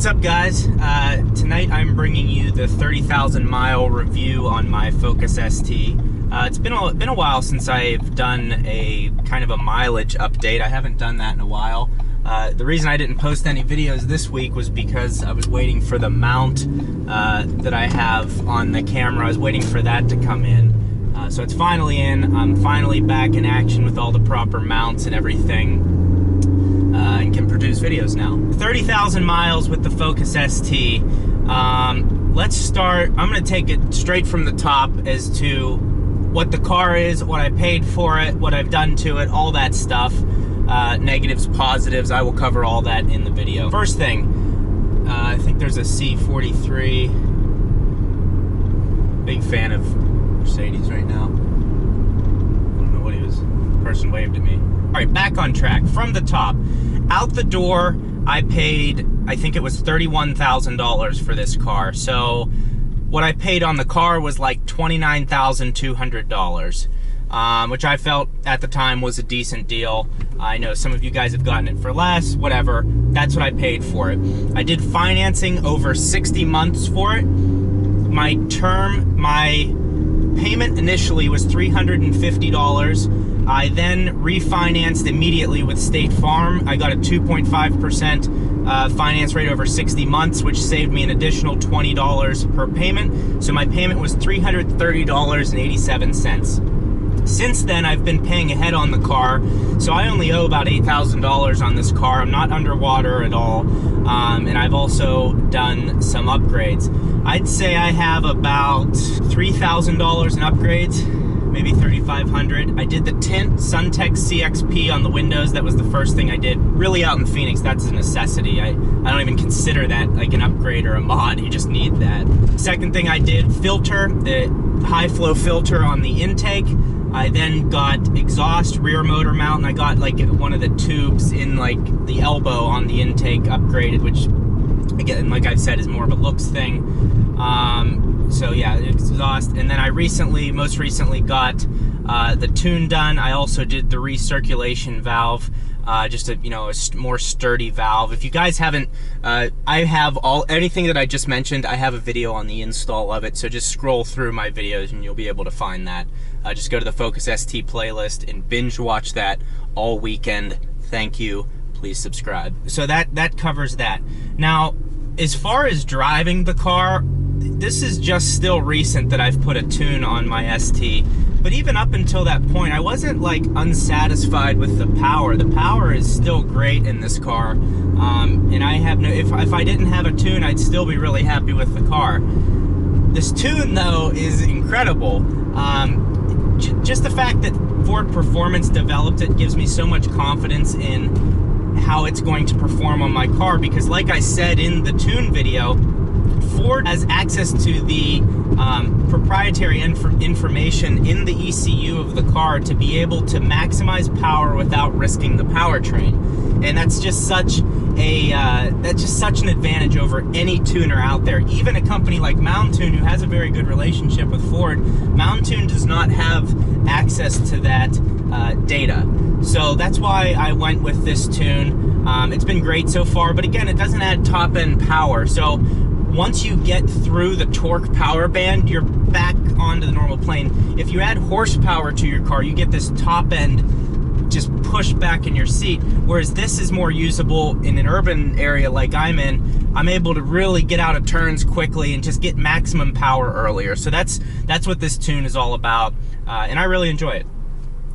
What's up, guys? Tonight I'm bringing you the 30,000 mile review on my Focus ST. It's been a while since I've done a kind of a mileage update. I haven't done that in a while. The reason I didn't post any videos this week was because I was waiting for the mount that I have on the camera. I was waiting for that to come in. So it's finally in. I'm finally back in action with all the proper mounts and everything. And can produce videos now. 30,000 miles with the Focus ST. Let's start. I'm going to take it straight from the top as to what the car is, what I paid for it, what I've done to it, all that stuff. Negatives, positives, I will cover all that in the video. First thing, I think there's a C43. Big fan of Mercedes right now. I don't know what he was. The person waved at me. All right, back on track. From the top, out the door, I paid, I think it was $31,000 for this car. So what I paid on the car was like $29,200, which I felt at the time was a decent deal. I know some of you guys have gotten it for less, whatever. That's what I paid for it. I did financing over 60 months for it. My payment initially was $350. I then refinanced immediately with State Farm. I got a 2.5% finance rate over 60 months, which saved me an additional $20 per payment. So my payment was $330.87. Since then, I've been paying ahead on the car, so I only owe about $8,000 on this car. I'm not underwater at all, and I've also done some upgrades. I'd say I have about $3,000 in upgrades, maybe $3,500. I did the tint SunTech CXP on the windows. That was the first thing I did. Really, out in Phoenix, that's a necessity. I don't even consider that like an upgrade or a mod. You just need that. Second thing I did, filter, the high flow filter on the intake. I then got exhaust, rear motor mount, and I got like one of the tubes in like the elbow on the intake upgraded, which again, like I said, is more of a looks thing. So yeah, exhaust. And then I most recently got the tune done. I also did the recirculation valve, just a more sturdy valve. If you guys haven't, I have anything that I just mentioned. I have a video on the install of it, so just scroll through my videos and you'll be able to find that. Just go to the Focus ST playlist and binge watch that all weekend. Thank you. Please subscribe. So that covers that. Now, as far as driving the car, this is just still recent that I've put a tune on my ST. But even up until that point, I wasn't like unsatisfied with the power. The power is still great in this car, and I have no. If I didn't have a tune, I'd still be really happy with the car. This tune, though, is incredible. Just the fact that Ford Performance developed it gives me so much confidence in how it's going to perform on my car, because like I said in the tune video, Ford has access to the proprietary information in the ECU of the car to be able to maximize power without risking the powertrain, and that's just such an advantage over any tuner out there. Even a company like Mountain Tune, who has a very good relationship with Ford, Mountain Tune does not have access to that data. So that's why I went with this tune. It's been great so far, but again, it doesn't add top-end power. So once you get through the torque power band, you're back onto the normal plane. If you add horsepower to your car, you get this top end just push back in your seat, whereas this is more usable in an urban area like I'm in. I'm able to really get out of turns quickly and just get maximum power earlier. So that's what this tune is all about, and I really enjoy it.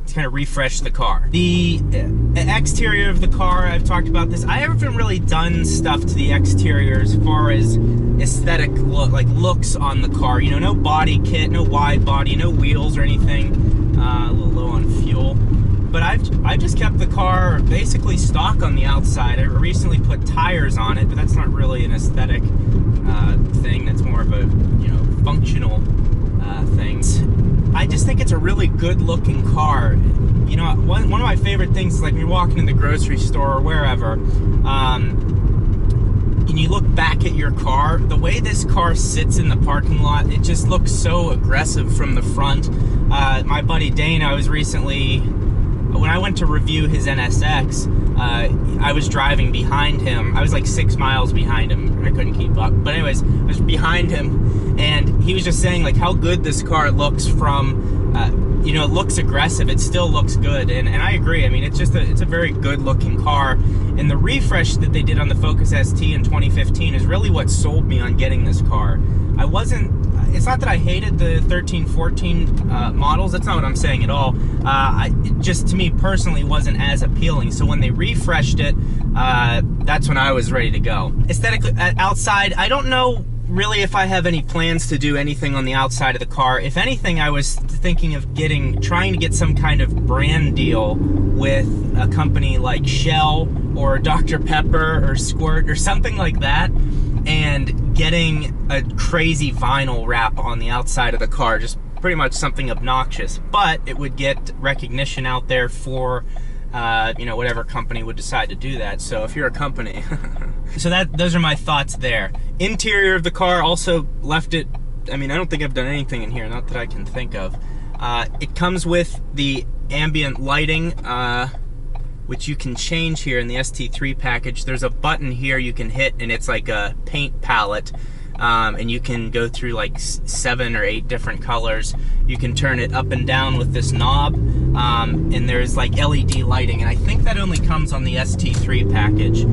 It's kind of refresh the car. The exterior of the car, I've talked about this. I haven't really done stuff to the exterior as far as aesthetic looks on the car. You know, no body kit, no wide body, no wheels or anything. A little low on fuel. But I've just kept the car basically stock on the outside. I recently put tires on it, but that's not really an aesthetic thing. That's more of a functional things. I just think it's a really good looking car. You know, one of my favorite things is like when you're walking in the grocery store or wherever, and you look back at your car, the way this car sits in the parking lot, it just looks so aggressive from the front. My buddy Dane, I was recently when I went to review his NSX, I was driving behind him. I was like 6 miles behind him. I couldn't keep up. But anyways, I was behind him, and he was just saying like how good this car looks from, you know, it looks aggressive. It still looks good, and I agree. I mean, it's a very good looking car, and the refresh that they did on the Focus ST in 2015 is really what sold me on getting this car. It's not that I hated the 13, 14 models. That's not what I'm saying at all. It just, to me personally, wasn't as appealing. So when they refreshed it, that's when I was ready to go. Aesthetically, outside, I don't know really if I have any plans to do anything on the outside of the car. If anything, I was thinking of trying to get some kind of brand deal with a company like Shell or Dr. Pepper or Squirt or something like that, and getting a crazy vinyl wrap on the outside of the car, just pretty much something obnoxious, but it would get recognition out there for you know, whatever company would decide to do that. So if you're a company. So those are my thoughts there. Interior of the car, also left it, I mean, I don't think I've done anything in here, not that I can think of. It comes with the ambient lighting, which you can change here in the ST3 package. There's a button here you can hit, and it's like a paint palette, and you can go through like 7 or 8 different colors. You can turn it up and down with this knob, and there's like LED lighting, and I think that only comes on the ST3 package.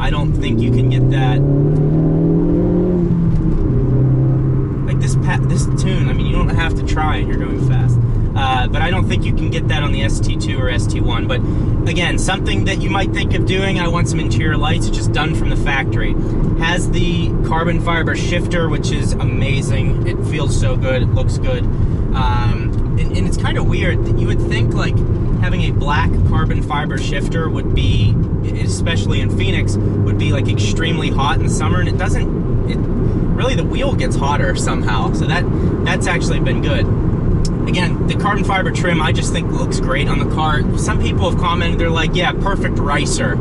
I don't think you can get that. Like this tune, I mean, you don't have to try it, you're going fast. But I don't think you can get that on the ST2 or ST1. But again, something that you might think of doing, I want some interior lights. It's just done from the factory. Has the carbon fiber shifter, which is amazing. It feels so good, it looks good. And it's kind of weird that you would think like having a black carbon fiber shifter would be, especially in Phoenix, would be like extremely hot in the summer, and it doesn't. Really the wheel gets hotter somehow, so that's actually been good. Again, the carbon fiber trim, I just think looks great on the car. Some people have commented, they're like, yeah, perfect ricer.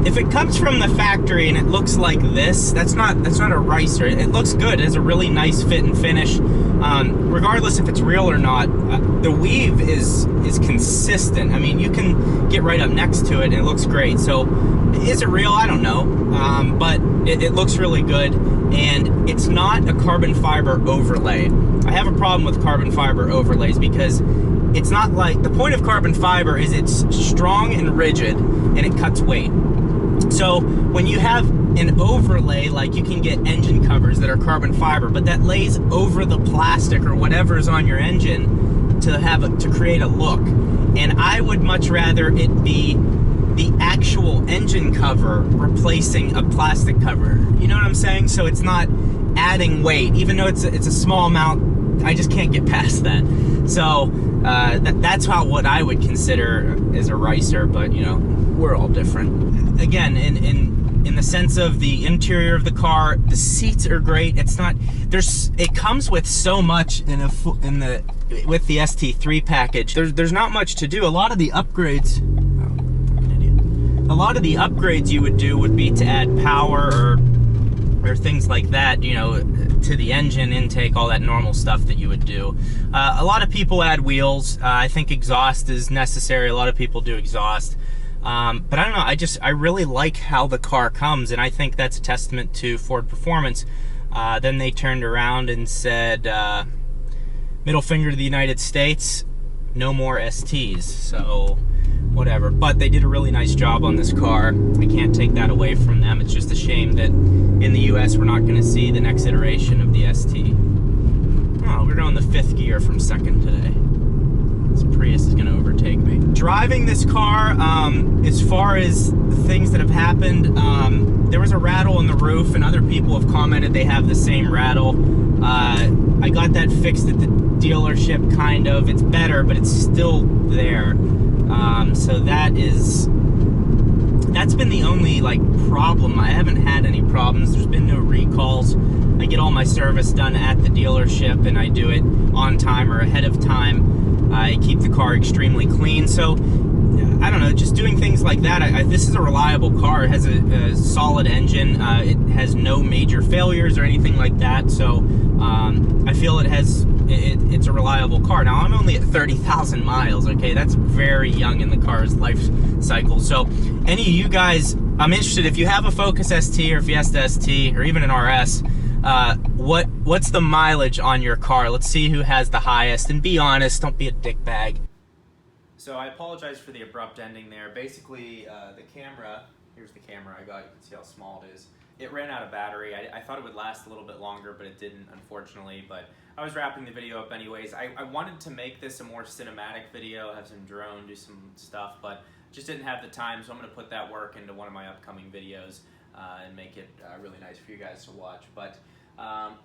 If it comes from the factory and it looks like this, that's not a ricer. It looks good. It has a really nice fit and finish. Regardless if it's real or not, the weave is consistent. I mean, you can get right up next to it and it looks great. So, is it real? I don't know. But it looks really good, and it's not a carbon fiber overlay. I have a problem with carbon fiber overlays because it's not like, the point of carbon fiber is it's strong and rigid and it cuts weight. So when you have an overlay, like you can get engine covers that are carbon fiber, but that lays over the plastic or whatever is on your engine to create a look. And I would much rather it be the actual engine cover replacing a plastic cover. You know what I'm saying? So it's not adding weight, even though it's a small amount. I just can't get past that. So that's what I would consider as a ricer, but you know, we're all different. Again, in the sense of the interior of the car, the seats are great. It comes with so much with the ST3 package. There's not much to do. A lot of the upgrades you would do would be to add power or things like that, you know, to the engine intake, all that normal stuff that you would do. A lot of people add wheels. I think exhaust is necessary. A lot of people do exhaust. But I don't know, I really like how the car comes, and I think that's a testament to Ford Performance. Then they turned around and said, middle finger to the United States, no more STs. So whatever, but they did a really nice job on this car. I can't take that away from them. It's just a shame that in the US we're not going to see the next iteration of the ST. Oh, we're going the 5th gear from 2nd today. This Prius is going to overtake me. Driving this car, as far as the things that have happened, there was a rattle in the roof, and other people have commented they have the same rattle. I got that fixed at the dealership, kind of. It's better, but it's still there. So that's been the only like problem. I haven't had any problems. There's been no recalls. I get all my service done at the dealership, and I do it on time or ahead of time. I keep the car extremely clean. So I don't know, just doing things like that. This is a reliable car. It has a solid engine. It has no major failures or anything like that. So I feel it has it's a reliable car. Now, I'm only at 30,000 miles, okay? That's very young in the car's life cycle. So any of you guys, I'm interested, if you have a Focus ST or Fiesta ST or even an RS, what's the mileage on your car? Let's see who has the highest, and be honest, don't be a dickbag. So I apologize for the abrupt ending there. Basically, the camera, here's the camera I got, you can see how small it is. It ran out of battery. I thought it would last a little bit longer, but it didn't, unfortunately. But I was wrapping the video up anyways. I wanted to make this a more cinematic video, have some drone, do some stuff, but just didn't have the time, so I'm going to put that work into one of my upcoming videos and make it really nice for you guys to watch. But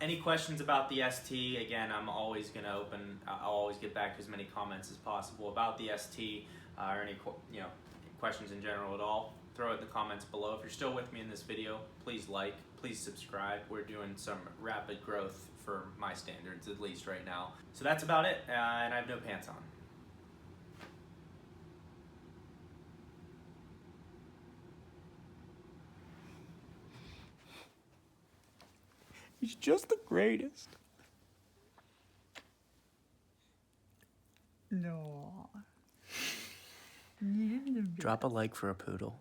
any questions about the ST, again, I'm always going to I'll always get back to as many comments as possible about the ST or any questions in general at all. Throw it in the comments below. If you're still with me in this video, please like, please subscribe. We're doing some rapid growth for my standards, at least right now. So that's about it, and I have no pants on. He's just the greatest. No. Drop a like for a poodle.